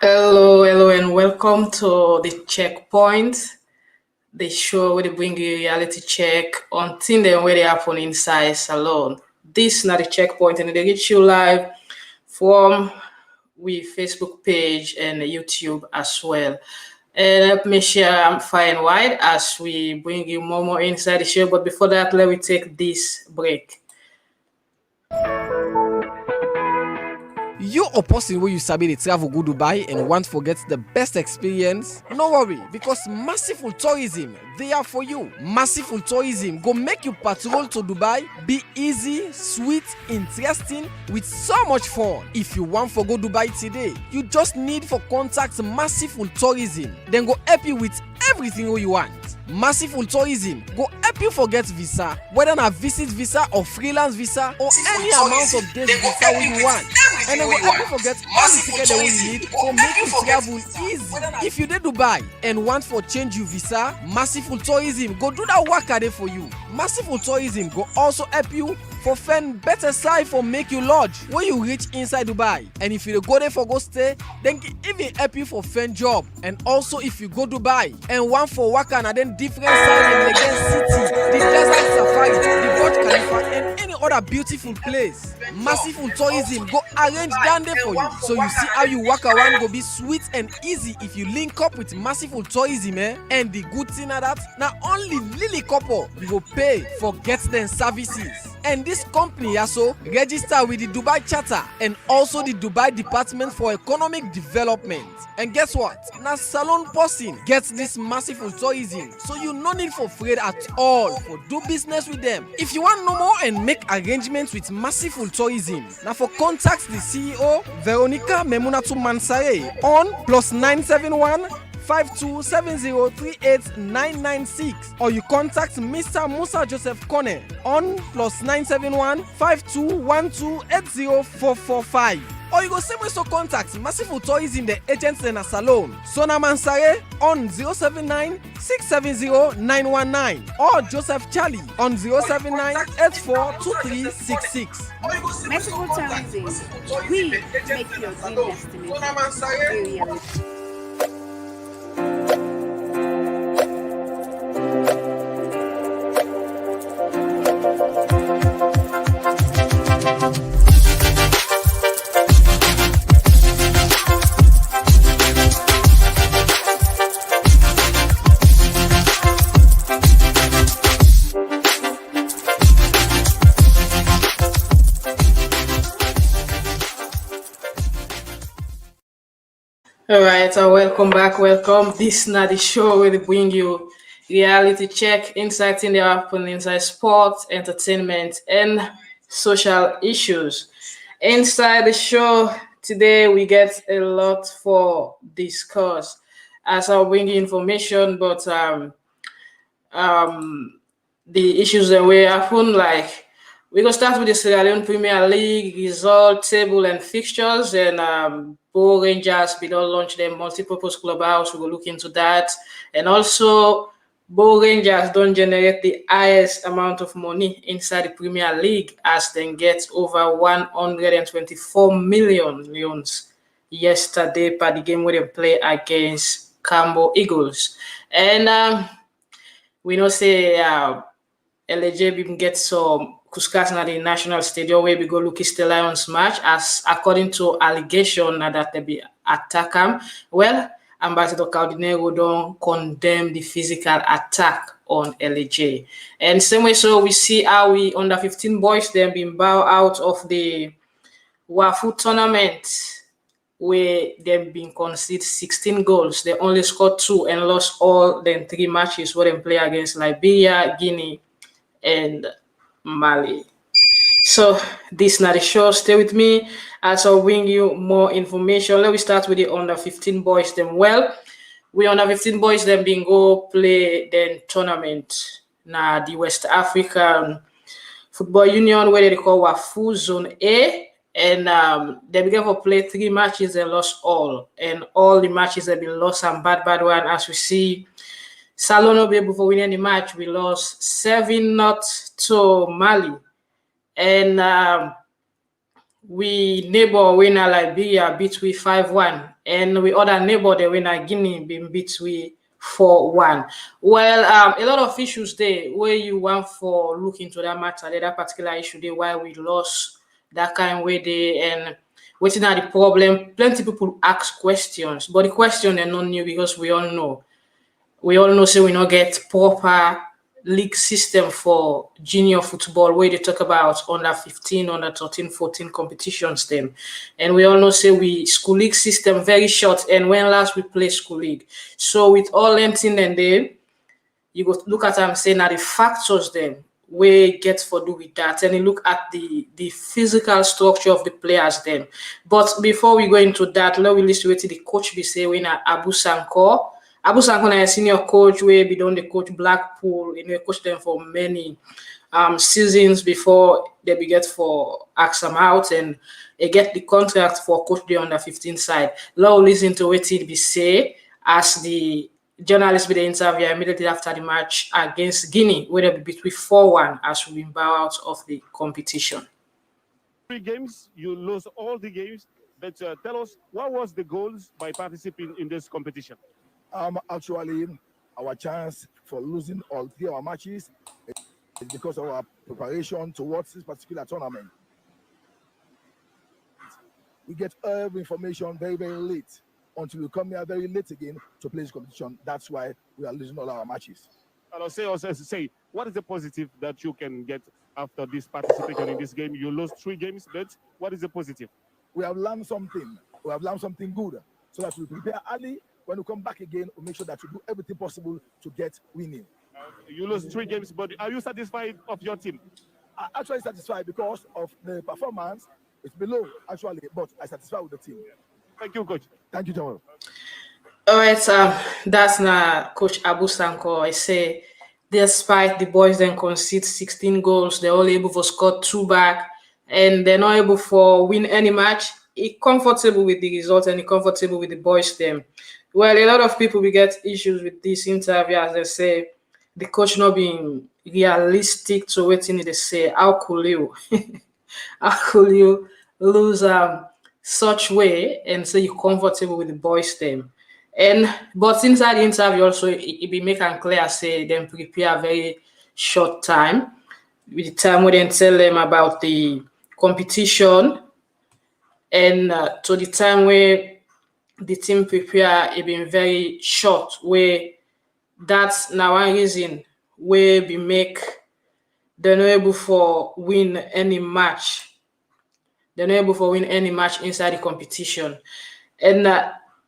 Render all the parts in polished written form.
Hello, and welcome to the Checkpoint, the show where they bring you reality check on things that where they happen inside salon. This is not the Checkpoint, and they reach you live from we Facebook page and YouTube as well. And help me share I'm fine wide as we bring you more inside the show. But before that, let me take this break. You or person where you sabi dey travel go Dubai and want to get the best experience? No worry, because Massiveful Tourism they are for you. Massiveful Tourism go make you patrol to Dubai be easy, sweet, interesting with so much fun. If you want for go Dubai today, you just need for contact Massiveful Tourism. Then go help you with everything what you want. Massiveful Tourism go help you forget visa, whether na visit visa or freelance visa or any amount of days visa wey you want. And then go help you forget all the ticket that you need for make you travel easy. If you dey Dubai and want for change your visa, Massiveful Tourism go do that work there for you. Massiveful Tourism go also help you for find better side for make you lodge when you reach inside Dubai. And if you go there for go stay, then even help you for find job. And also if you go Dubai and want for work and then different side in Legon City, the Desert Safari, the Burj Khalifa, and any other beautiful place, Massiveful Tourism go arrange down there for you. So you see how you walk around go be sweet and easy if you link up with Massiveful Tourism. And the good thing is that not only Lily couple you go pay for get them services. And this company also register with the Dubai Charter and also the Dubai Department for Economic Development. And guess what? Now salon person gets this Massiveful Tourism, so you no need for afraid at all for do business with them. If you want no more and make arrangements with Massiveful Tourism, now for contact the CEO Veronica Memunatu Mansare on +971 52703896, or you contact Mr. Musa Joseph Kone on +971 5212804445. Or you go same way so contact Massiveful Tourism the agents in a salon Sona Mansare on 079 670 919 or Joseph Charlie on 079 842366. Massiveful Tourism, we make your dream destination a reality. All right, so welcome back. Welcome. This is not the show where they bring you reality check, insights in the happen inside sports, entertainment, and social issues. Inside the show today, we get a lot for discuss. As I'll bring you information, but the issues that we happen like. We're going to start with the Sierra Leone Premier League result table and fixtures, and Bo Rangers, we don't launch their multipurpose clubhouse. We will look into that. And also, Bo Rangers don't generate the highest amount of money inside the Premier League as they get over 124 million leons yesterday per the game where they play against Cambo Eagles. And we know say LJ can get some Kuskas na the national stadium where we go look at the Lions match as according to allegation that they be attack them. Well, Ambassador Kao Denero don't condemn the physical attack on LJ. And same way, so we see how we under 15 boys then been bow out of the WAFU tournament where they've been conceded 16 goals. They only scored 2 and lost all them 3 matches where they play against Liberia, Guinea, and Mali. So this is not the show. Stay with me as I'll bring you more information. Let me start with the under 15 boys. Them well, we under 15 boys them been go play the tournament. Now the West African Football Union where they call WAFU Zone A, and they began to play 3 matches and lost all, and all the matches have been lost and bad one as we see. Salon be able to win the match. We lost 7-0 to Mali. And we neighbor winner Liberia beat we 5-1, and we other neighbor the winner Guinea been beat we 4-1. Well, a lot of issues there where you want for look into that matter, that particular issue there, why we lost that kind of way there, and what's not the problem. Plenty people ask questions, but the question are not new because we all know. We all know, say we not get proper league system for junior football where they talk about under 15, under 13, 14 competitions them. And we all know, say we school league system very short, and when last we play school league. So with all them thing and then you go look at I'm saying now the factors then we get for do with that, and you look at the physical structure of the players then. But before we go into that, let me listen to the coach be say when Abu Sanko. Abu Sanko is a senior coach where be done the coach Blackpool, coach them for many seasons before they be get for ask them out, and they get the contract for coach the under 15 side. Now listen to what he be say as the journalist be the interview immediately after the match against Guinea, where they be beat with 4-1 as we bow out of the competition. 3 games, you lose all the games, but tell us, what was the goals by participating in this competition? Actually, our chance for losing all 3 of our matches is because of our preparation towards this particular tournament. We get every information very, very late until we come here very late again to play this competition. That's why we are losing all our matches. I'll say, what is the positive that you can get after this participation in this game? You lost 3 games, but what is the positive? We have learned something. We have learned something good, so that we prepare early. When we come back again, we make sure that we do everything possible to get winning. You lost 3 games, but are you satisfied of your team? I'm actually satisfied because of the performance. It's below, actually, but I'm satisfied with the team. Thank you, Coach. Thank you, General. All right, that's not Coach Abu Sanko. I say, despite the boys then concede 16 goals, they're only able to score 2 back, and they're not able to win any match. He's comfortable with the result, and he's comfortable with the boys' team. Well, a lot of people will get issues with this interview as they say the coach not being realistic to what they say. How could you, how could you lose such way and say you're comfortable with the boys' team? But inside the interview also it be make and clear say them prepare a very short time with the time we then tell them about the competition, and to the time where the team prepare it been very short, where that's now one reason where we make they're not able for win any match. They're not able for win any match inside the competition, and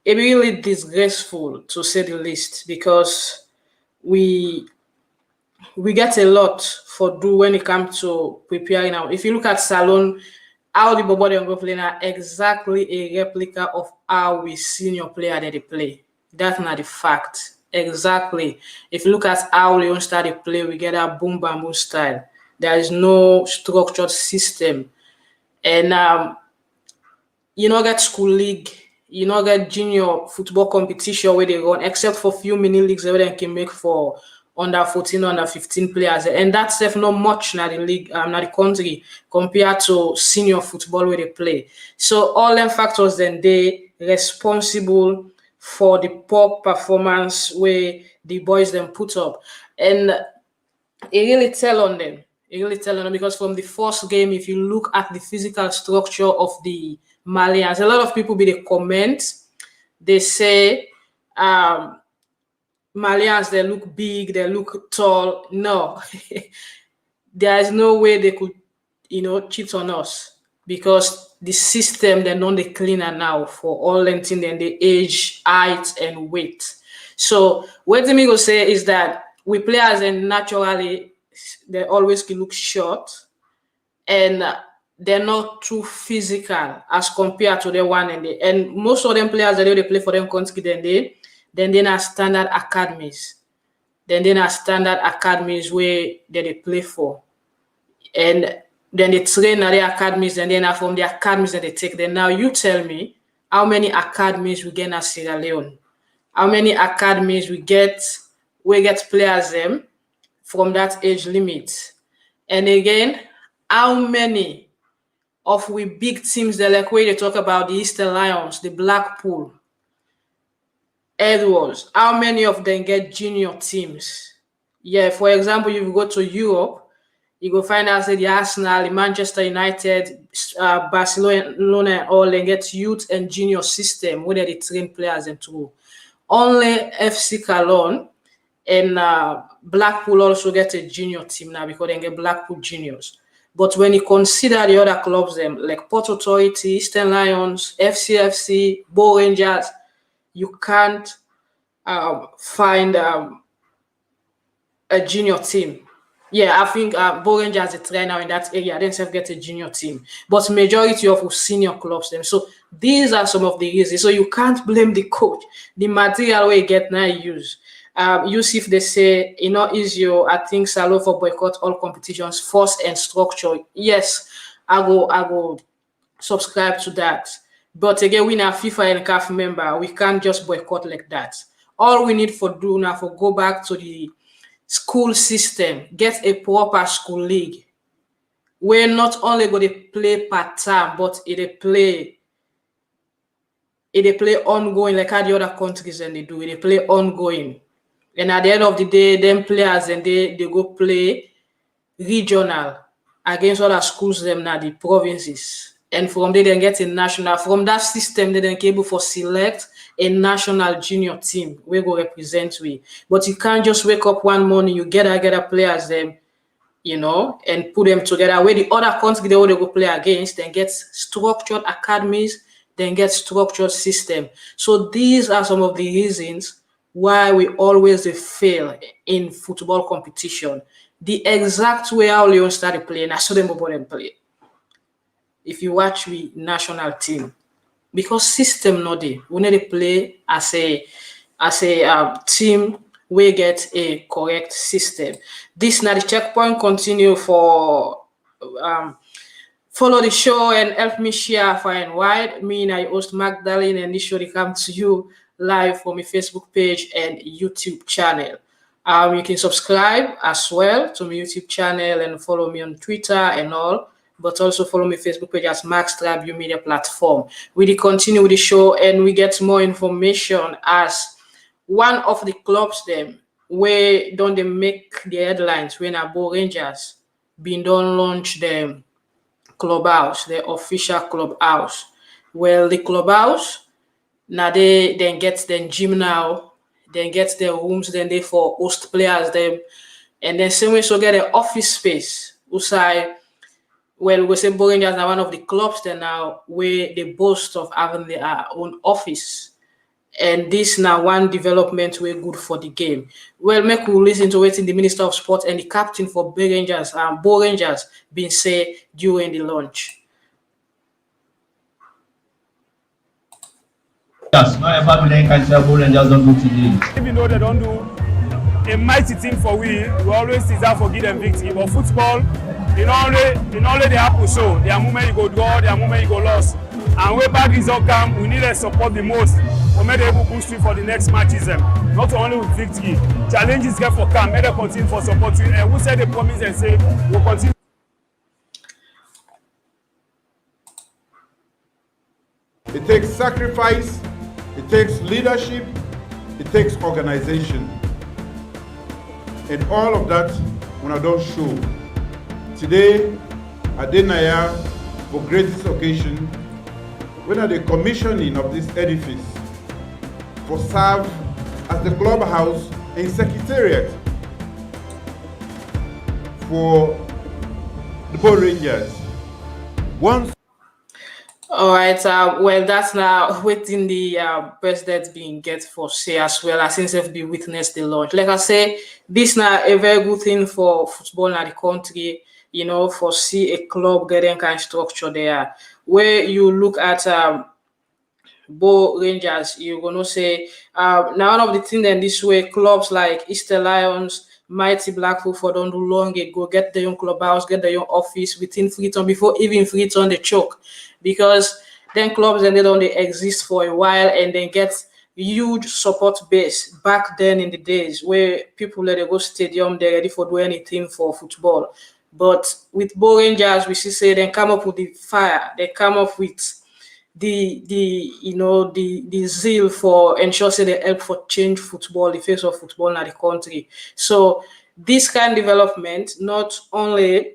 it really disgraceful to say the least, because we get a lot for do when it comes to preparing now. If you look at Salon, how the Bobo they go play now exactly a replica of how we senior player that they play. That's not the fact. Exactly. If you look at how Leone started play, we get a boom bamboo style. There is no structured system, and you know get school league, you know get junior football competition where they run, except for few mini leagues where they can make for under 14, under 15 players, and that's not much na the league, na the country compared to senior football where they play. So all them factors then they responsible for the poor performance where the boys then put up, and it really tell on them. It really tell on them because from the first game, if you look at the physical structure of the Malians, a lot of people be the comment, they say Malians, they look big, they look tall. No, there is no way they could, cheat on us, because the system they're not the cleaner now for all lengthing and the age, height, and weight. So what me go say is that we players and naturally they always look short, and they're not too physical as compared to the one and most of them players that they play for them country then they are standard academies. Then they are standard academies where they play for. And then they train at the academies, and then from the academies that they take. Then now you tell me how many academies we get at Sierra Leone. How many academies we get players them from that age limit. And again, how many of with big teams that like where they talk about the Eastern Lions, the Blackpool, Edwards, how many of them get junior teams? Yeah, for example, if you go to Europe, you go find out that the Arsenal, the Manchester United, Barcelona, all they get youth and junior system where they train players and through. Only FC Cologne and Blackpool also get a junior team now because they get Blackpool juniors. But when you consider the other clubs, them like Port Authority, Eastern Lions, FCFC, Bo Rangers, you can't find a junior team. Yeah, I think Bo Rangers is right now in that area. They don't get a junior team, but majority of senior clubs them. So these are some of the reasons. So you can't blame the coach. The material we get now use. Yusuf, they say, I think Salo for boycott all competitions, force and structure. Yes, I go subscribe to that. But again, we are FIFA and CAF member. We can't just boycott like that. All we need for do now for go back to the school system, get a proper school league where not only go they play part-time, but it play ongoing like how the other countries and they do. They play ongoing. And at the end of the day, them players and they go play regional against other schools, them now the provinces. And from there, they get a national. From that system, they then able for select a national junior team we go represent we. But you can't just wake up one morning, you get players them, and put them together. Where the other country they go play against, then get structured academies, then get structured system. So these are some of the reasons why we always fail in football competition. The exact way how Leon started playing, I saw them about them play. If you watch the national team, because system not there, we need to play as a team. We get a correct system. This now the checkpoint continue for follow the show and help me share far and wide. Me and I host Magdalene, and this show they come to you live from my Facebook page and YouTube channel. You can subscribe as well to my YouTube channel and follow me on Twitter and all, but also follow my Facebook page as Max Tribe Media Platform. We continue with the show and we get more information as one of the clubs them where don't they make the headlines when Bo Rangers been done launch the clubhouse, the official clubhouse. Well, the clubhouse now they then get the gym now, then get the rooms, then they for host players them, and then same way so get an office space. Usai, well, we say Bo Rangers are one of the clubs that now where they boast of having their own office. And this now one development way good for the game. Well, make we listen to what the Minister of Sport and the captain for Bo Rangers been say during the launch. Yes, not everybody can say Bo Rangers don't do today. Even though they don't do a mighty thing for we always deserve for give them victory. But football, in only they happen so. There are moments you go draw, there are moments you go lost. And way bad result come, we need to support the most. We made able to boost you for the next matches. Not only with victory. Challenges get for camp, may they continue for support you. And we said they promise and say we'll continue. It takes sacrifice, it takes leadership, it takes organization. And all of that when I don't show. Today, at Denaya, for greatest occasion, when at the commissioning of this edifice for serve as the clubhouse and secretariat for the Bo Rangers. Once. All right. Well, that's now within the president being get for say as well as since have been witnessed the launch. Like I say, this now a very good thing for football in the country. For see a club getting kind of structure there. Where you look at Bo Rangers, you're gonna say now one of the things then this way clubs like Eastern Lions, Mighty Blackpool for don't do long ago get their own clubhouse, get their own office within Freetown before even Freetown they choke, because then clubs and they don't exist for a while and then get huge support base back then in the days where people let they go stadium they're ready for do anything for football. But with Bo Rangers, we see say they come up with the fire, they come up with the zeal for ensure say they help for change football, the face of football in the country. So this kind of development not only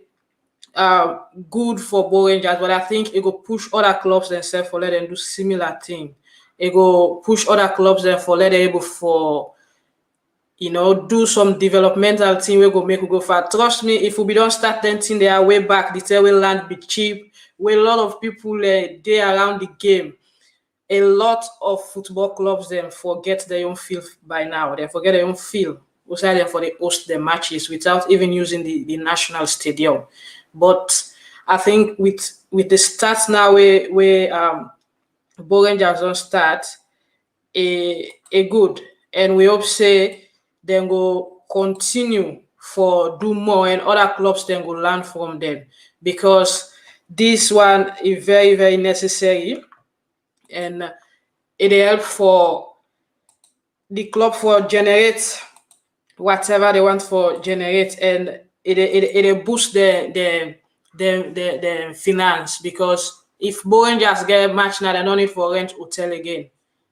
good for Bo Rangers, but I think it will push other clubs themselves for let them do similar thing. It will push other clubs them for let them able for do some developmental thing we go make we go far. Trust me, if we don't start that thing there way back, the tail will land be cheap. Where a lot of people they around the game. A lot of football clubs then forget their own field by now. They forget their own field. Also, them for they host their matches without even using the national stadium. But I think with the stats now where Bo Rangers don't start a good, and we hope say then go continue for do more and other clubs then go learn from them, because this one is very, very necessary, and it help for the club for generate whatever they want for generate, and it boost the finance, because if Bo Rangers get match now, they don't need for rent hotel again.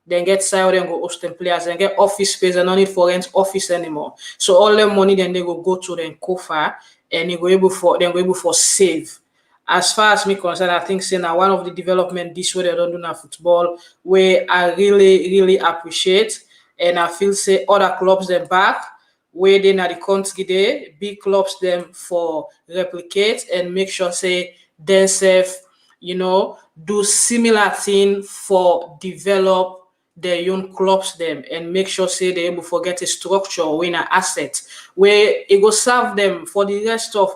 Then get salary and go host them players and get office space and no need for rent office anymore. So all the money then they go to the coffer, and they go able for save. As far as me concerned, I think say now one of the development this way they don't do now football, where I really, really appreciate, and I feel say other clubs them back where they na the country there, big clubs them for replicate and make sure say themselves, do similar thing for develop their own clubs them, and make sure say they able to get a structure or an asset where it will serve them for the rest of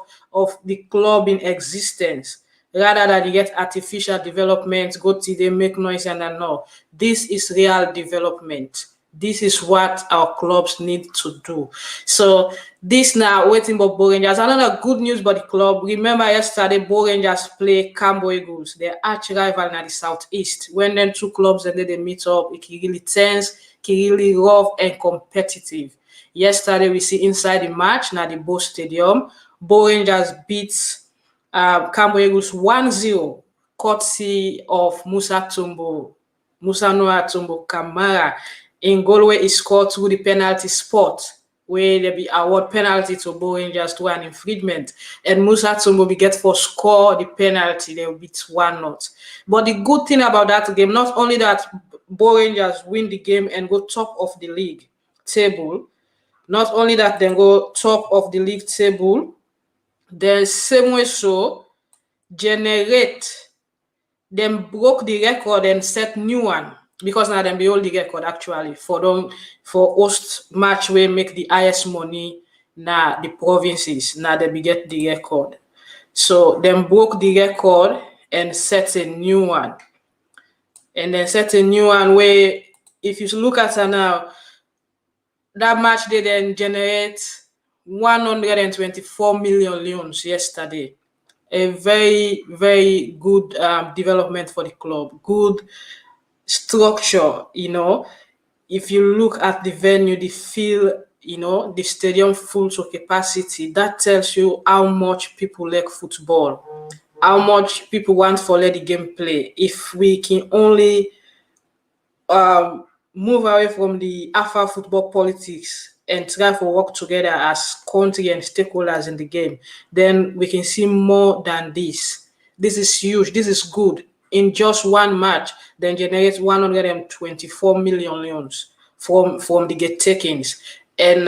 the club in existence, rather than you get artificial development, go till they make noise and no. This is real development. This is what our clubs need to do. So this now waiting for Bo Rangers. Another good news about the club. Remember yesterday Bo Rangers play Cambo Eagles, their arch rival in the southeast. When them two clubs and then they meet up, it can really tense, it can really rough and competitive. Yesterday we see inside the match now the Bo Stadium, Bo Rangers beats Cambo Eagles 1-0, courtesy of Musa Noah Tumbo Kamara. In goal where he scored through the penalty spot, where they be award penalty to Bo Rangers to an infringement, and Musa Tumbo be get for score the penalty, they will beat 1-0. But the good thing about that game, not only that Bo Rangers win the game and go top of the league table, not only that they go top of the league table, the same way so generate them broke the record and set new one. Because now them be hold the record actually for host match where make the highest money na the provinces. Now they be get the record. So them broke the record and set a new one. And then set a new one where if you look at it now, that match they then generate 124 million leons yesterday. A very, very good development for the club. Good structure, if you look at the venue, the field, the stadium full to capacity, that tells you how much people like football, how much people want for let the game play. If we can only move away from the alpha football politics and try to work together as country and stakeholders in the game, then we can see more than this. This is huge. This is good. In just one match, then generate 124 million leons from the get takings, and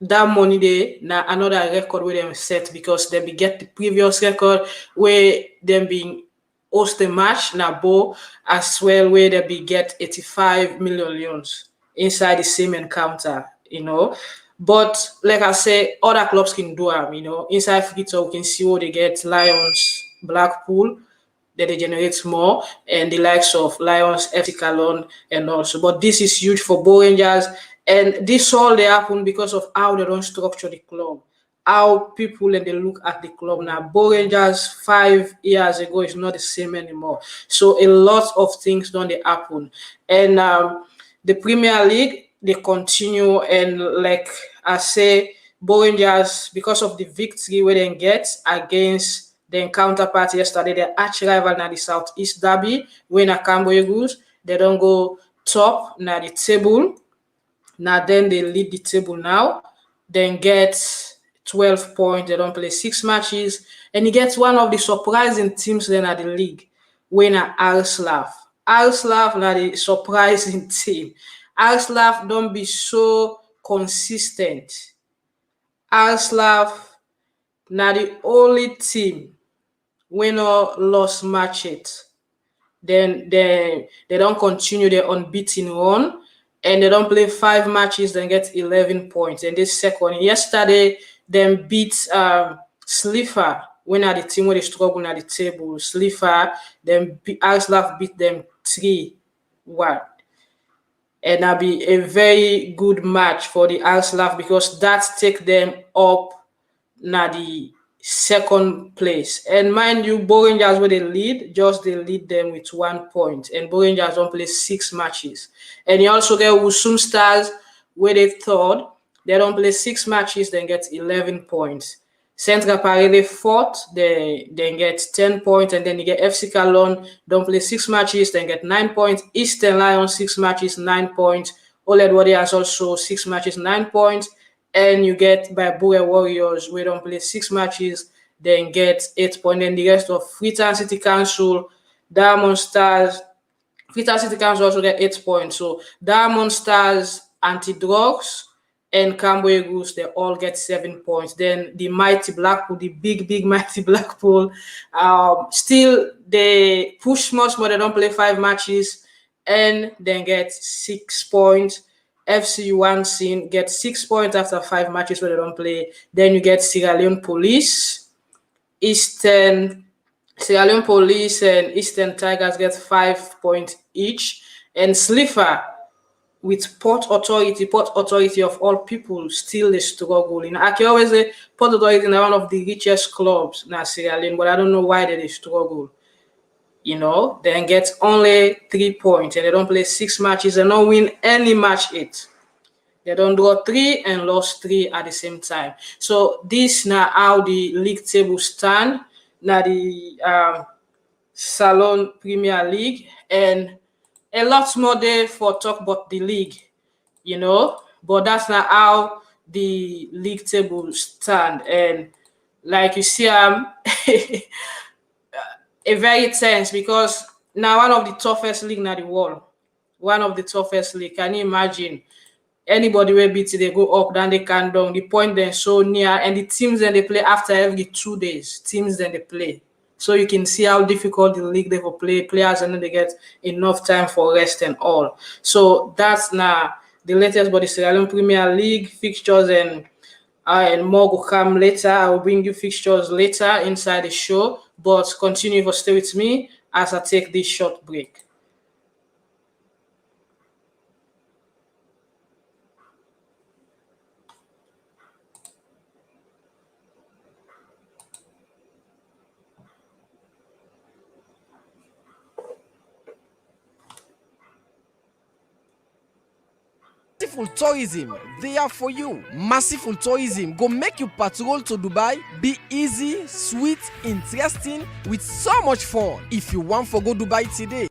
that money they now another record where them set, because they be get the previous record where them being host the match now Bo as well, where they be get 85 million leons inside the same encounter, But like I say, other clubs can do them, Inside Frito we can see what they get. Lions, Blackpool, that they generate more, and the likes of Lions, FC Cologne, and also. But this is huge for Bo Rangers, and this all they happen because of how they don't structure the club, how people and they look at the club now. Bo Rangers 5 years ago is not the same anymore. So a lot of things don't they happen, and the Premier League they continue, and like I say, Bo Rangers, because of the victory we then get against their counterpart yesterday, their arch rival na the Southeast Derby, when a Cambo Eagles, they don't go top na the table. Now then they lead the table now, then get 12 points. They don't play 6 matches, and he gets one of the surprising teams then at the league, winner Arslav. Arslav now the surprising team. Arslav don't be so consistent. Arslav now the only team winner lost match it. Then they don't continue their unbeaten run, and they don't play 5 matches, then get 11 points. And this second, yesterday, then beat Slifa, when at the team where they struggle at the table. Slifa, then Arslav beat them 3-1. And that'll be a very good match for the Arslav, because that take them up na the second place. And mind you, Bo Rangers where they lead them with 1 point. And Bo Rangers don't play 6 matches. And you also get Wusum Stars where they third. They don't play 6 matches, then get 11 points. Central Parade fourth, they then get 10 points. And then you get FC Calon, don't play 6 matches, then get 9 points. Eastern Lions 6 matches, 9 points. Oled Warriors also 6 matches, 9 points. And you get Baibure Warriors, we don't play 6 matches, then get 8 points. And the rest of Freetown City Council, Diamond Stars, Freetown City Council also get 8 points. So Diamond Stars, Anti-Drugs, and Cambo Eagles, they all get 7 points. Then the mighty Blackpool, the big mighty Blackpool, still they push much more. They don't play 5 matches, and then get 6 points. FC Wansin get 6 points after 5 matches where they don't play. Then you get Sierra Leone Police, Sierra Leone Police and Eastern Tigers get 5 points each. And Slifa with Port Authority of all people still they struggle. You know, I can always say Port Authority is one of the richest clubs in Sierra Leone, but I don't know why they struggle. You know, then get only 3 points, and they don't play 6 matches and don't win any match 8. They don't draw 3 and lost 3 at the same time. So this now how the league table stand. Now the Salon Premier League, and a lot more there for talk about the league, you know. But that's not how the league table stand. And like you see, a very tense, because now one of the toughest league in the world. One of the toughest league. Can you imagine? Anybody will beat it, they go up, then they can down. The point then so near, and the teams then they play after every 2 days. Teams then they play. So you can see how difficult the league they for players, and then they get enough time for rest and all. So that's now the latest about the Sierra Leone Premier League fixtures, and more will come later. I will bring you fixtures later inside the show. But continue to stay with me as I take this short break. Massiful tourism, they are for you. Massiful tourism go make you patrol to Dubai be easy, sweet, interesting, with so much fun. If you want to go Dubai today,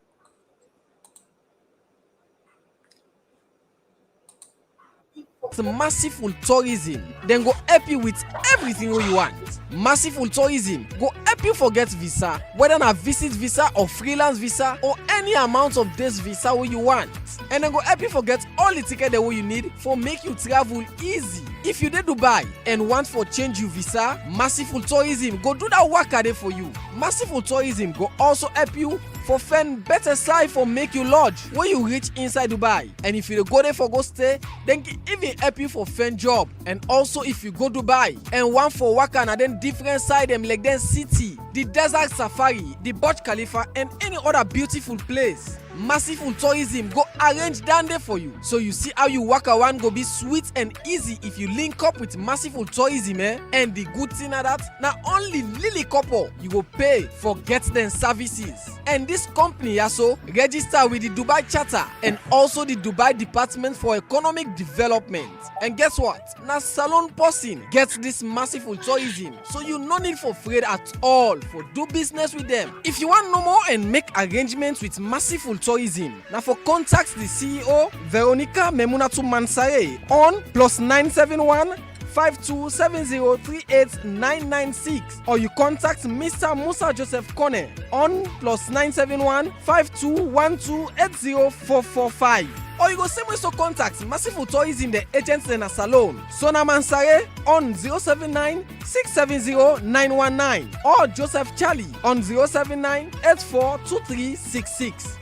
Massiful tourism then go help you with everything you want. Massiful tourism go help you forget visa, whether na visit visa or freelance visa or any amount of days visa wey you want, and then go help you forget all the ticket that you need for make you travel easy. If you dey Dubai and want for change your visa, Massiful tourism go do that work there for you. Massiful tourism go also help you for find better side for make you lodge when you reach inside Dubai. And if you go there for go stay, then even help you for find job. And also if you go Dubai and want for work and then different side them like then city, the desert safari, the Burj Khalifa, and any other beautiful place, Massiful Tourism go arrange down there for you. So you see how you walk around go be sweet and easy if you link up with Massiful Tourism, eh? And the good thing na that, now only Lily couple you go pay for get them services. And this company also register with the Dubai Charter and also the Dubai Department for Economic Development. And guess what? Now Salon person gets this Massiful Tourism, so you no need for afraid at all for do business with them. If you want no more and make arrangements with Massiful Tourism, now for contact the CEO Veronica Memunatu Mansare on +971 52703896, or you contact Mr. Musa Joseph Kone on +971 5212804445. Or you go same way to contact Massiful Tourism, the agents in a salon. Sona Mansare on 079 670 919 or Joseph Charlie on 079 842366.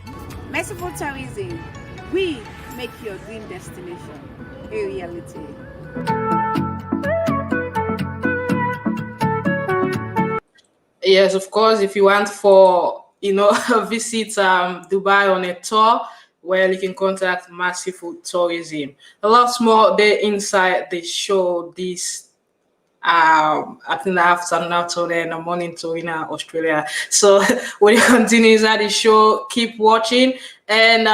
Merciful Tourism, we make your dream destination a reality. Yes, of course, if you want for, visit Dubai on a tour, well, you can contact Massiful Tourism. A lot more there inside the show this I think I have some now today in the morning to in Australia. So when you continue inside the show, keep watching and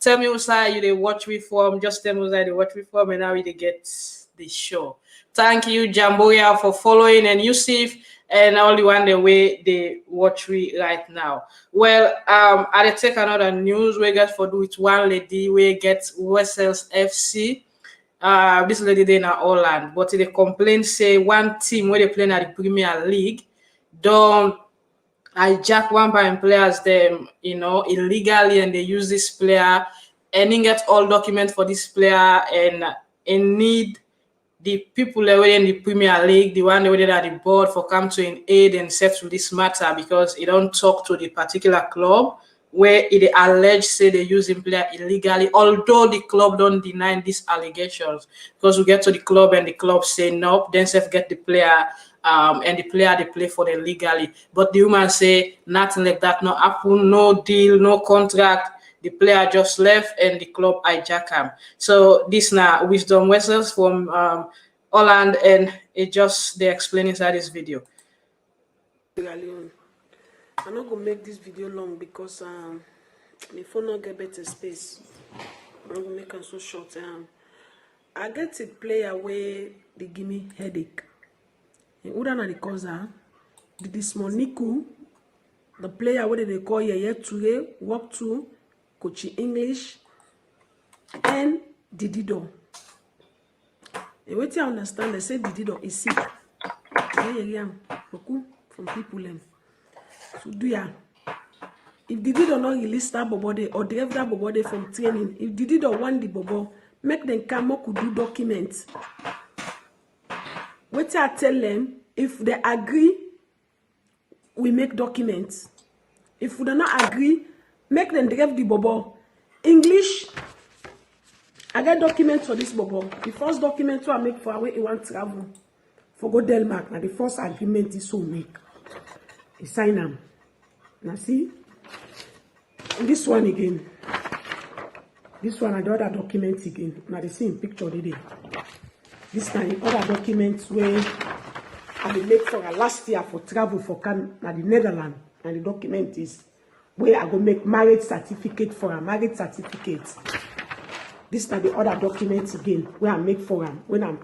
tell me what side you they watch me from. Just tell me what side they watch me from, and now you get the show. Thank you, Jamboya, for following, and Yusuf, and all the one the way they watch me right now. Well, I take another news we get for do with one lady we get Wessels FC. This lady they in Holland, but they complain say one team where they play at the Premier League don't hijack one by players them illegally, and they use this player and then get all documents for this player and need the people that were in the Premier League, the one that were at the board for come to an aid and settle this matter, because it don't talk to the particular club where it alleged say they using player illegally, although the club don't deny these allegations, because we get to the club and the club say no, then self get the player and the player they play for them legally. But the woman say nothing like that, no happen, no deal, no contract. The player just left and the club hijack him. So this now Wisdom Wessels from Holland, and it just they explain inside this video. Sierra Leone. I'm not gonna make this video long because my phone not get better space. I'm gonna make it so short. I get a player where they give me headache. And who done the cause? This Moniku, the player where they call Yaya Toure, walk to coach English, and Didido. And what you understand, they say Didido is sick. From people then. So do ya? If Didido not release that bobode or drive that bobode from training, if Didido want the bobo, make them come up do documents. What I tell them, if they agree, we make documents. If we do not agree, make them drive the bobo. English, I get documents for this bobo. The first document I make for where he want to travel for go Denmark. Now the first agreement is so make. He sign them. Now see, and this one again. This one and the other documents again. Now the same picture today. This time the other documents where I will make for last year for travel for the Netherlands, and the document is where I go make marriage certificate for a marriage certificate. This time the other documents again where I make for them when I'm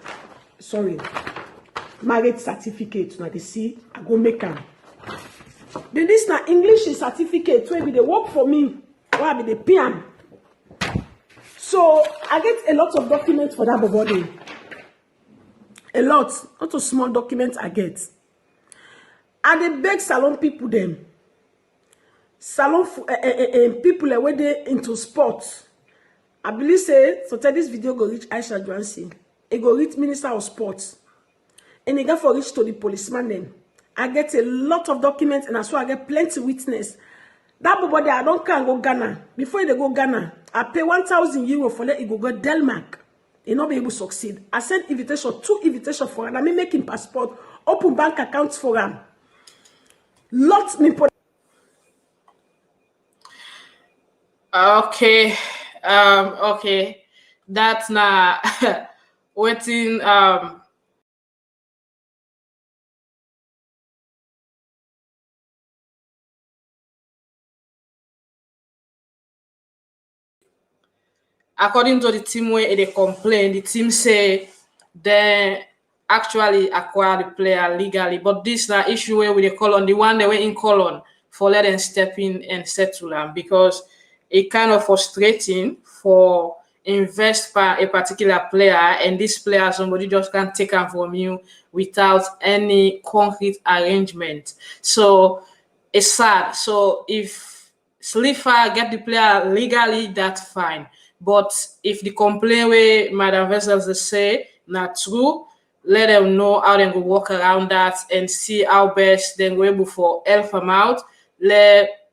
marriage certificate. Now they see I go make them. Then this now English certificate where they work for me, where I be the PM. So I get a lot of documents for that body. A lot of small documents I get. And they beg salon people them. Salon people where they into sports. I believe say so tell this video go reach Aisha Johansi. It go reach Minister of Sports. And it go for reach to the policeman then. I get a lot of documents, and I swear I get plenty witness. That body I don't can go Ghana. Before they go Ghana, I pay 1,000 euro for let it go Denmark. He not be able to succeed. I send invitation, 2 invitations for him. I mean making passport, open bank accounts for him. Lots me put. Okay. Okay. That's not waiting. According to the team where they complain, the team say they actually acquire the player legally. But this na issue where we they call on the one they were in call on for let them step in and settle them because it kind of frustrating for invest by a particular player and this player somebody just can't take him from you without any concrete arrangement. So it's sad. So if Slipper get the player legally, that's fine. But if the complaint where Madam Vessels they say not true, let them know how they go walk around that and see how best they go able for help them out. Let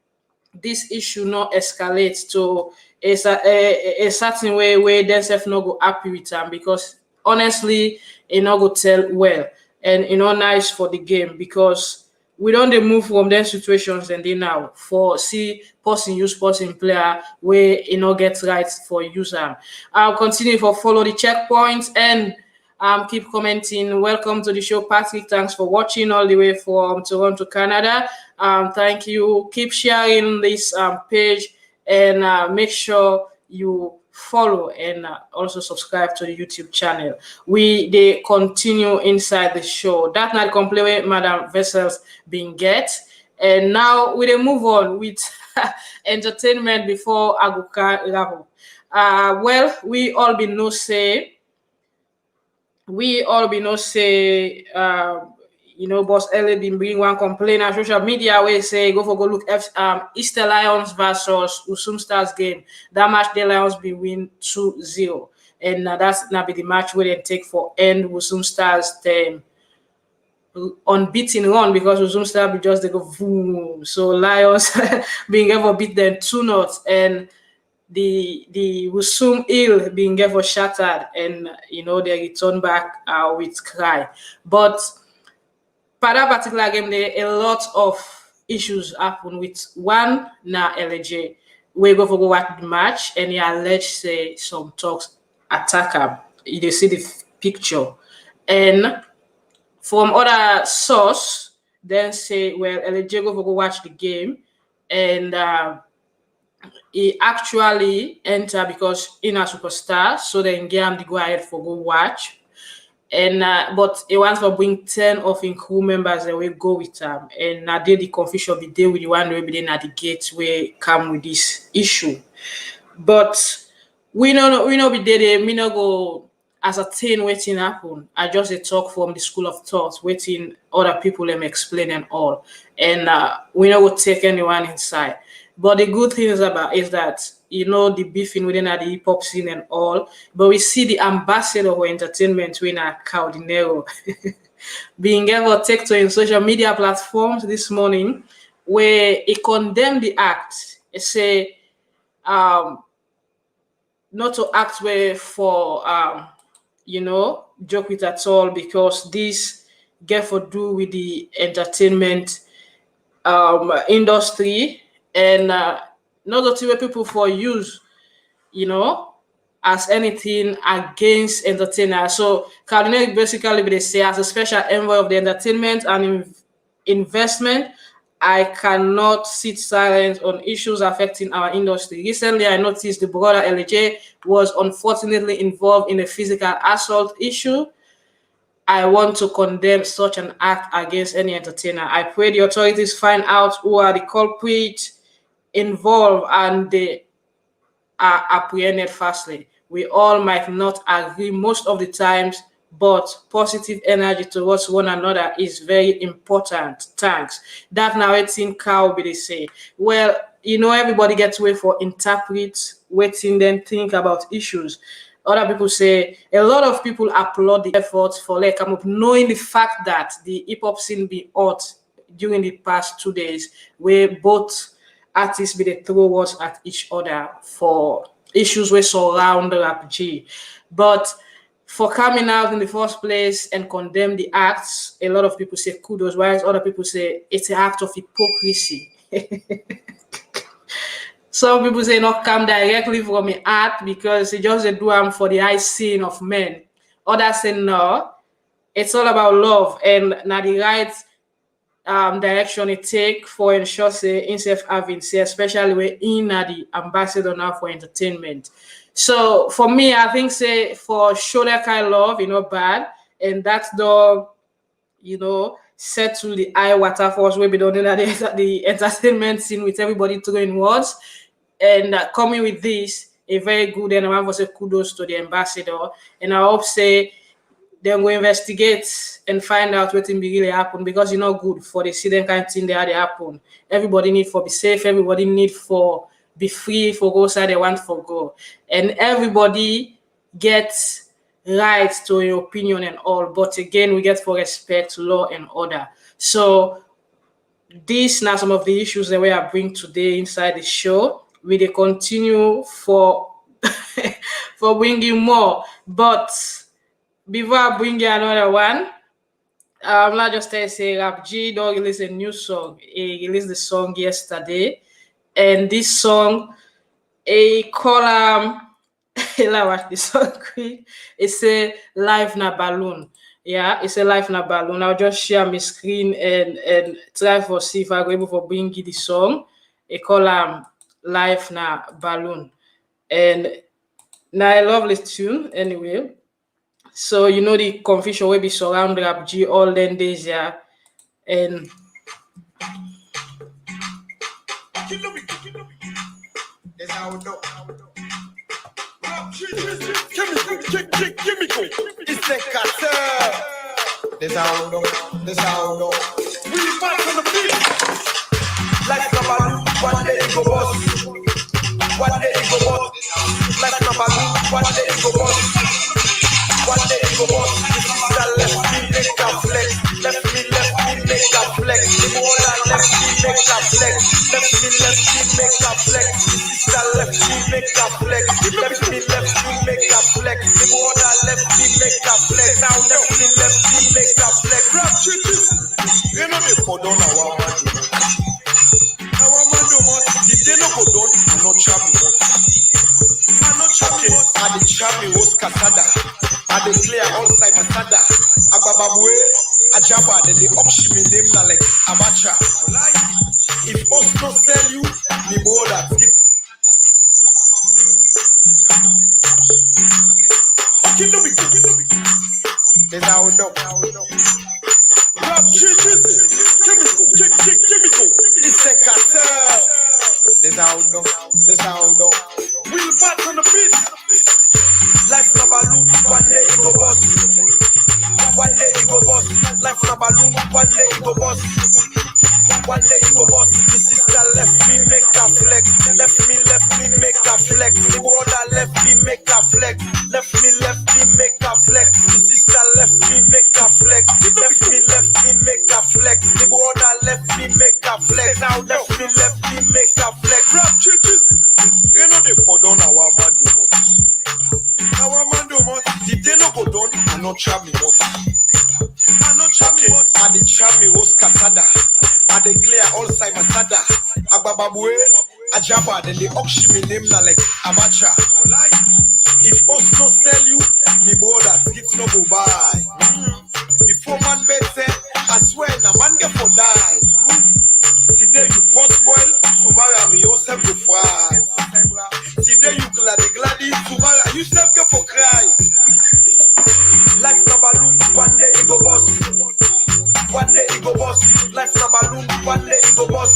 this issue not escalate to a certain way where themselves not go happy with them because honestly, it not go tell well and it not nice for the game because we don't dey move from them situations and they now for see person use person player where it not get right for user. I'll continue for follow the checkpoints and keep commenting. Welcome to the show, Patrick. Thanks for watching all the way from Toronto, Canada. Thank you. Keep sharing this page and make sure you follow and also subscribe to the YouTube channel. They continue inside the show. That night complaint Madam Vessels being get. And now we move on with entertainment before Aguka Rahu. Well, we all be no say Boss Ellie been bring one complaint on social media where say go look Easter Lions versus Usum Stars game. That match the Lions be win 2-0. And that's not be the match where they take for end Usum Stars them unbeaten run because Usum Stars be just they go boom. So Lions being able to beat them 2-0 and the Wusum Hill being ever shattered and they return back with cry. But for that particular game, there a lot of issues happen with one na LJ. We go watch the match and he alleged say some talks attack him. You see the picture. And from other source, then say, well, LJ go watch the game and he actually enter because in a superstar, so then game the go ahead for go watch. And but he wants to bring 10 of his crew members and we go with them. And now the confusion be there with the one where be at the gate where come with this issue. But we know be there, we not go as a thing waiting happen. I just a talk from the school of thought, waiting other people them explain and all. And we not go take anyone inside. But the good thing is that the beefing within the hip hop scene and all, but we see the ambassador for entertainment winner Kao Denero being able to take to in social media platforms this morning where he condemned the act. He say not to act way for joke with at all because this get for do with the entertainment industry and not the way people for use as anything against entertainers. So Cardinal basically they say as a special envoy of the entertainment and investment, I cannot sit silent on issues affecting our industry. Recently, I noticed the brother LJ was unfortunately involved in a physical assault issue. I want to condemn such an act against any entertainer. I pray the authorities find out who are the culprits involved and they are apprehended fastly. We all might not agree most of the times, but positive energy towards one another is very important. Thanks. That narrating Kao be they say. Well, everybody gets way for interpret, waiting, then think about issues. Other people say a lot of people applaud the efforts for like come up knowing the fact that the hip hop scene be hot during the past 2 days, where both artists be they throw words at each other for issues we surround the rap G. But for coming out in the first place and condemn the acts, a lot of people say kudos, while other people say it's an act of hypocrisy. Some people say not come directly from the art because it just a do am for the eye seeing of men. Others say no, it's all about love and not the right direction it take for ensure say himself having say, especially when in the ambassador now for entertainment. So for me, I think say for show that kind of love, bad, and that's the settle the eye waterfalls where we don't know that the entertainment scene with everybody throwing words and coming with this a very good, and I want to say kudos to the ambassador, and I hope say then we investigate and find out what really happened because good for the student kind of thing they happen. Everybody need for be safe, everybody need for be free for go side they want for go. And everybody gets right to your opinion and all. But again, we get for respect, law and order. So these now some of the issues that we are bring today inside the show. We will continue for for bringing more. But before I bring you another one, I'm not just say Rap G don't release a new song. He released the song yesterday, and this song, a call I watch the song quick. It's a live na balloon. Yeah, it's a live na balloon. I'll just share my screen and try for see if I'm able to bring you the song. A call live na balloon, and now a lovely tune anyway. So the confusion will be surround Rap G all them days, yeah. And that's how we know. Give me go. It's the cartel. That's how we know. That's how we know. We fight on the beat. Like a balloon, one day it go bust. One day it go bust. Like a balloon, one day it go bust. One day it go bust. The sister left me make a flex. Left me make a flex. The mother left me make a flex. Left me make a flex. The sister left me make a flex. Left me make a flex. The mother left me make a flex. Now left me make a flex. Rap chickies. You know they for down our man do much. Our man do much. The day no go down, I no chop me much. I no chop me much. I the chop me was casada. I declare all side Masada, Agbababwe, Ajaba, then they auction me name na like Abacha. If us don't sell you, me border. There's how we know. Rap chickies, give me go. It's a cartel. There's how we know. There's how we know. We'll back on the beat. Life na balloon, one day it go bust. One day it go bust. Life na balloon, one day it go bust. One day it go bust. The sister left me make a flex. Left me make a flex. The brother left me make a flex. Left me make a flex. The sister left me make a flex. Left me make a flex. The brother left me make a flex. Now left me make a flex. Rap chickies, you know they for down our man do much. Our man do much. The day no go down, I no chop me much. I no chop me much. I the chop me was casada. I declare all side Masada. Agbababwe, Ajaba, then they auction me name na like Abacha. If us no sell you, me border skits no go buy. Before man better, I swear na man get for die. Today you pot boil, tomorrow me yourself go fry. Today you gladdy, tomorrow you self get for cry. Life na balloon, one day it go bust. One day it go bust. Life na balloon, one day it go bust.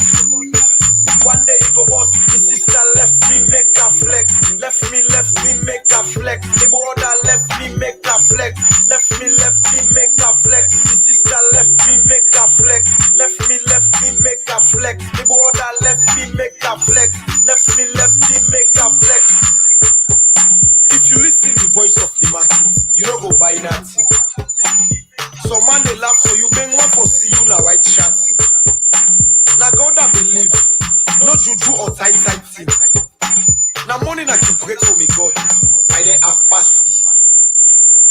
One day it go bust. The sister left me make a flex. Left me make a flex. The brother left me make a flex. Left me make a flex. The sister left me make a flex. Left me make a flex. The brother left me make a flex. Left me make a flex. If you listen to the voice of the market, you don't go buy nothing. So man they laugh so you bring one for see you na white shirty. Now God I believe, no juju or tight thing. Now morning I can pray to me God, I then have fasting.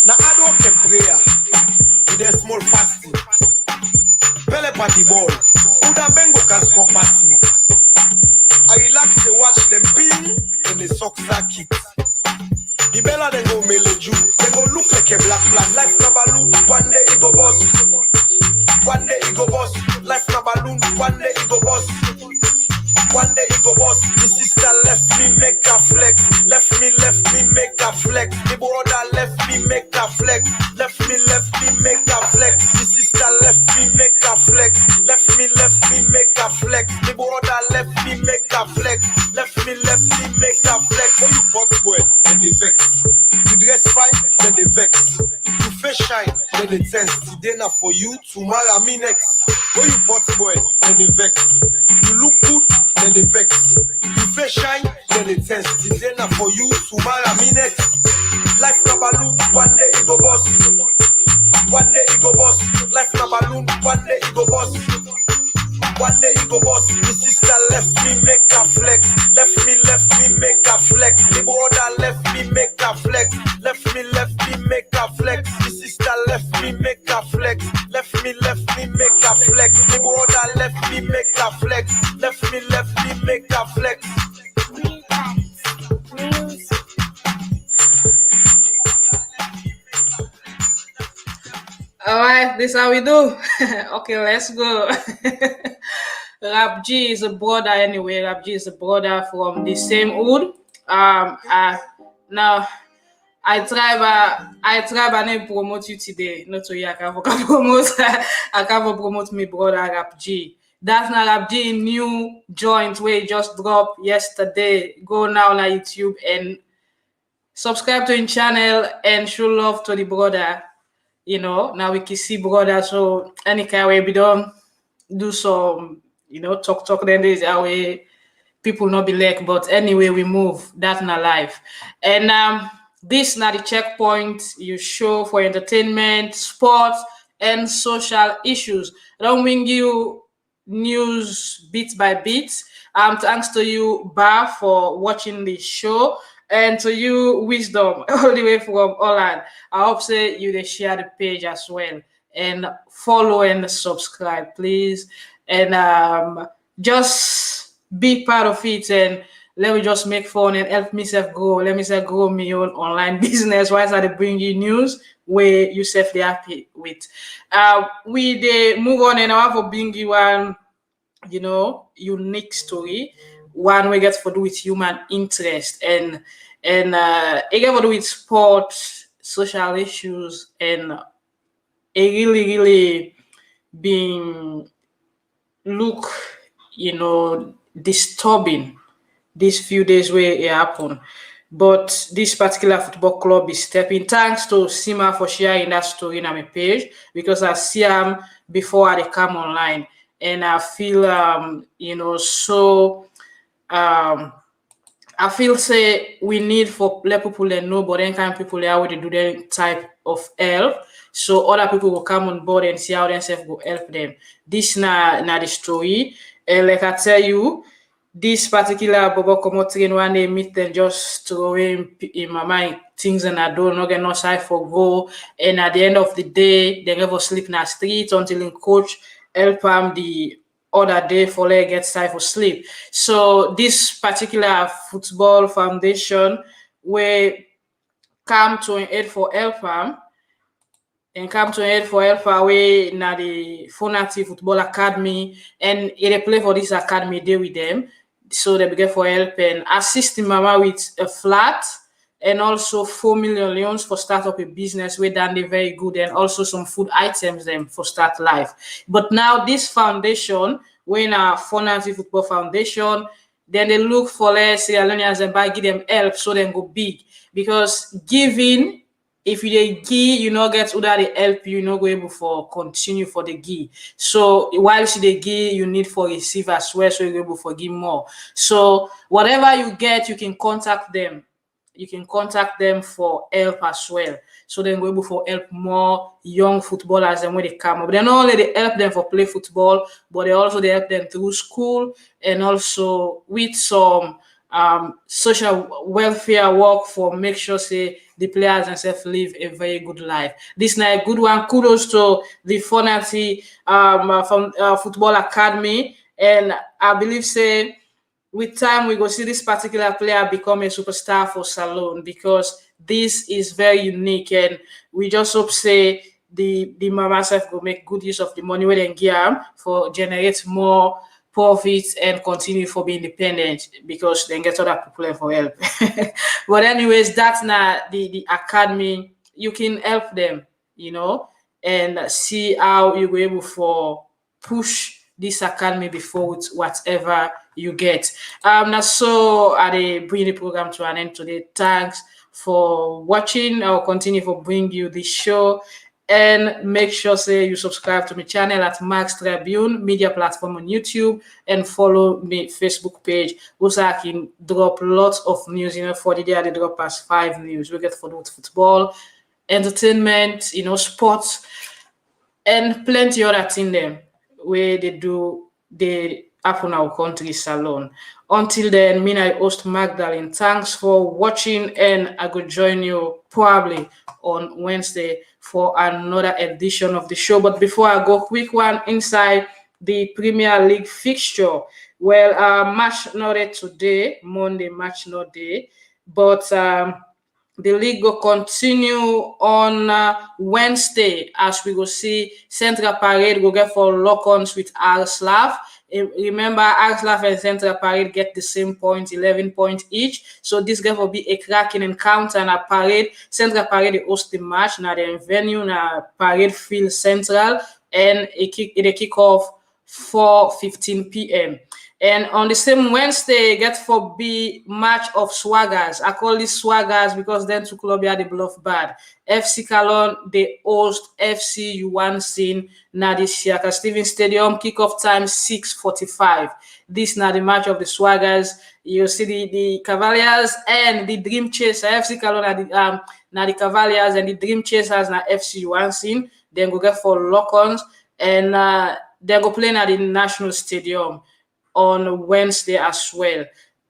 Now I don't can prayer with a small fasting. Pele pa the ball, Uda Bengo can score past me. I relax the watch them ping, then they suck kit. The bella then go melody, they go look like a black flag. Life na balloon, one day it go bust. One day it go bust. Life na balloon, one day it go bust. One day it go bust. The sister left me make a flex. Left me make a flex. The brother left me make a flex. Left me make a flex. The sister left me make a flex. Left me make a flex. The brother left me make a flex. Left me make a flex. When you pot boy, then they vex. You dress fine, then they vex. You face shine, then they test. Today na for you, tomorrow me next. When you pot boy, then they vex. You look good, then they vex. You face shine, then they test. Today na for you, tomorrow me next. Life na balloon, one day it go bust. One day it go bust. Life na balloon, one day it go bust. One day it go bust. The sister left me make a flex. Left me make a flex. The brother left me make a flex. Left me make a flex. The sister left me make a flex. Left me make a flex. The brother left me make a flex. Left me make a flex. All right, this is how we do. Okay, let's go. Rap G is a brother anyway. Rap G is a brother from the same hood. Now I try and promote you today. Not so I can promote me brother Rap G. That's not Rap G new joint where he just dropped yesterday. Go now on YouTube and subscribe to his channel and show love to the brother. You know, now we can see brother. So any kind of way we don't do some, you know, talk then there's our way people not be like, but anyway we move. That's not life. And this not the checkpoint you show for entertainment, sports, and social issues. I don't bring you news bit by bit. Thanks to you, Bar, for watching the show. And to you, Wisdom, all the way from Holland. I hope say you share the page as well. And follow and subscribe, please. And just be part of it and let me just make fun and help myself grow. Let me grow my own online business. Why I bring you news where you safely happy with. We move on and I have to bring you one, you know, unique story. One we get to do with human interest and it get to do with sports, social issues, and it really being look, you know, disturbing these few days where it happened. But this particular football club is stepping. Thanks to Sima for sharing that story on my page because I see them before they come online. And I feel, you know, so I feel say we need for let people that know, but then kind people how they do that type of help. So other people will come on board and see how themselves will help them. This na the story. And like I tell you, this particular Bobo Komo train one day meet them just throwing in my mind things and I don't get no side for go. And at the end of the day, they never sleep in the street until the coach help them the other day for they get time for sleep. So this particular football foundation where come to an aid for help and come to an aid for help away na the Fonati Football Academy and it play for this academy day with them. So they begin for help and assist the mama with a flat and also 4 million loans for start up a business where done they very good and also some food items them for start life. But now this foundation, when a Fonati Football Foundation, then they look for less Sierra Leoneans and by give them help so they go big. Because giving, if you give, you know get other they help you not go able for continue for the give. So while they give, you need for receive as well, so you're able for give more. So whatever you get, you can contact them. You can contact them for help as well. So then go able for help more young footballers and when they come up. They not only they help them for play football, but they help them through school and also with some social welfare work for make sure say the players themselves live a very good life. This is a good one. Kudos to the Fonati from Football Academy, and I believe say with time we go see this particular player become a superstar for Salone, because this is very unique, and we just hope say the mama self go make good use of the money where they give for generate more profits and continue for being independent, because they get other people for help. But anyways, that's not the academy. You can help them, and see how you go able for push this academy before with whatever you get. Now so I bring the program to an end today. Thanks for watching. I'll continue for bring you the show, and make sure say you subscribe to my channel at Max Tribune media platform on YouTube, and follow me Facebook page. Also I can drop lots of news, for the day I drop past 5 news. We get for football, entertainment, sports, and plenty other thing them where they happen our country Salone. Until then, me and I host Magdalene. Thanks for watching, and I will join you probably on Wednesday for another edition of the show. But before I go, quick one inside the Premier League fixture. Well, match not day today, Monday match not day, but the league will continue on Wednesday, as we go see Central Parade go get for lock-ons with Arslav. Remember, Arslav and Central Parade get the same point, 11 points each. So this game will be a cracking encounter. And a Parade, Central Parade host the match. Now the venue, now Parade Field Central, and it kick off 4:15 p.m. And on the same Wednesday, get for be match of swaggers. I call this swaggers because then to Colombia they bluff bad. FC Calon they host FC U-15 na the Sierra Leone Stadium. Kickoff time 6:45. This now the match of the swaggers. You see the Cavaliers and the Dream Chaser. FC Calon na the Cavaliers, and the Dream Chasers na FC U-15. Then go get for lock-ons, and they go play at the National Stadium on Wednesday as well.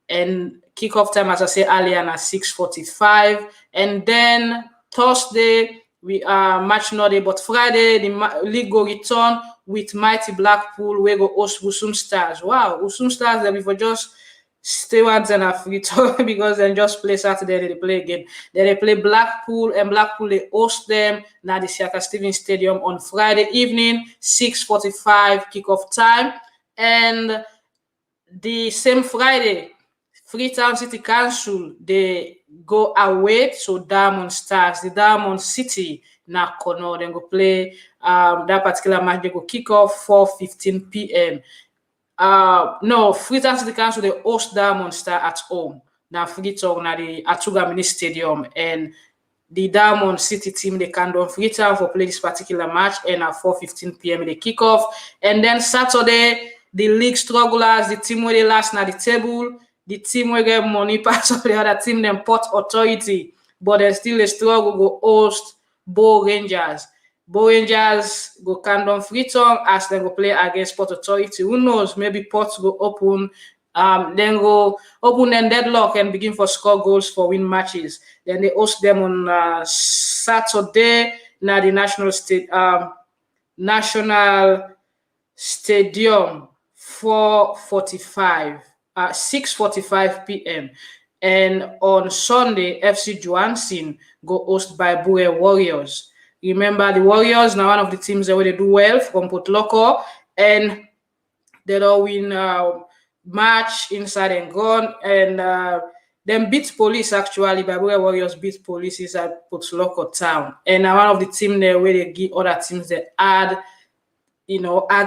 And kickoff time, as I say earlier, at 6:45. And then Thursday, we are match not day, but Friday, the league go return with Mighty Blackpool. We go host Usum Stars. Wow, Usum Stars, they before just stay once and a free talk because they just play Saturday, they play again. Then they play Blackpool, and Blackpool, they host them at the Sierra Leone Stadium on Friday evening, 6:45 kickoff time. And the same Friday, Freetown City Council, they go away to Diamond Stars. The Diamond City now Kono, then go play that particular match. They go kick off 4:15 p.m. No, Freetown City Council, they host Diamond Star at home. Now Freetown at the Atuga Mini Stadium, and the Diamond City team they can do Freetown for play this particular match, and at 4:15 p.m. they kick off. And then Saturday, the league strugglers, the team where they last at the table, the team where get money part of the other team, then Port Authority, but they still a struggle go host Bow Rangers. Bow Rangers go Candon Freetown as they go play against Port Authority. Who knows? Maybe Port go open, then go open and deadlock and begin for score goals for win matches. Then they host them on Saturday now the National Stadium. 6:45 p.m. And on Sunday, FC Johansen go host by Bure Warriors. Remember, the Warriors now one of the teams that they do well from Port Loco, and they don't win match inside and gone, and then beat Police actually. By Bure Warriors beat Police inside Port Loco town, and now one of the team there where they give other teams that add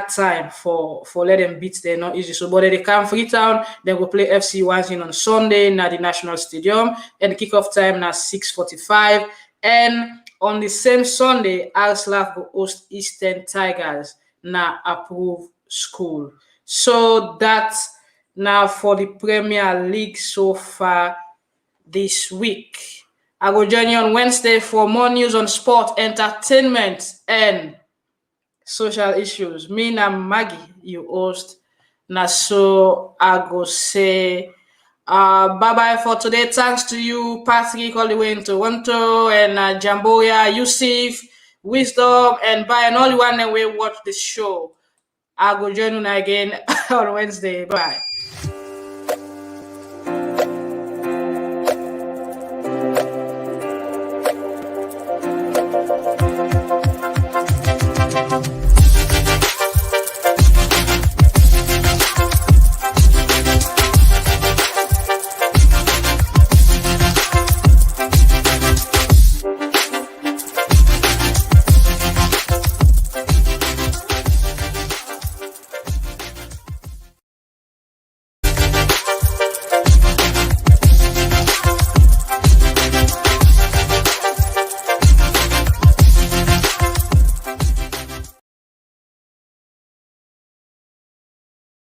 time for let them beat them, not easy. So, but they come Freetown, they will play FC Wansin on Sunday at the National Stadium, and the kickoff time now 6:45. And on the same Sunday, Arslav will host Eastern Tigers now approved school. So that's now for the Premier League so far this week. I will join you on Wednesday for more news on sport, entertainment, and social issues. Me and Maggie, you host. Now, so I go say bye-bye for today. Thanks to you, Patrick, all the way in Toronto, and Jamboya, Yusuf, Wisdom, and by and all the one that will watch the show. I go join you again on Wednesday. Bye.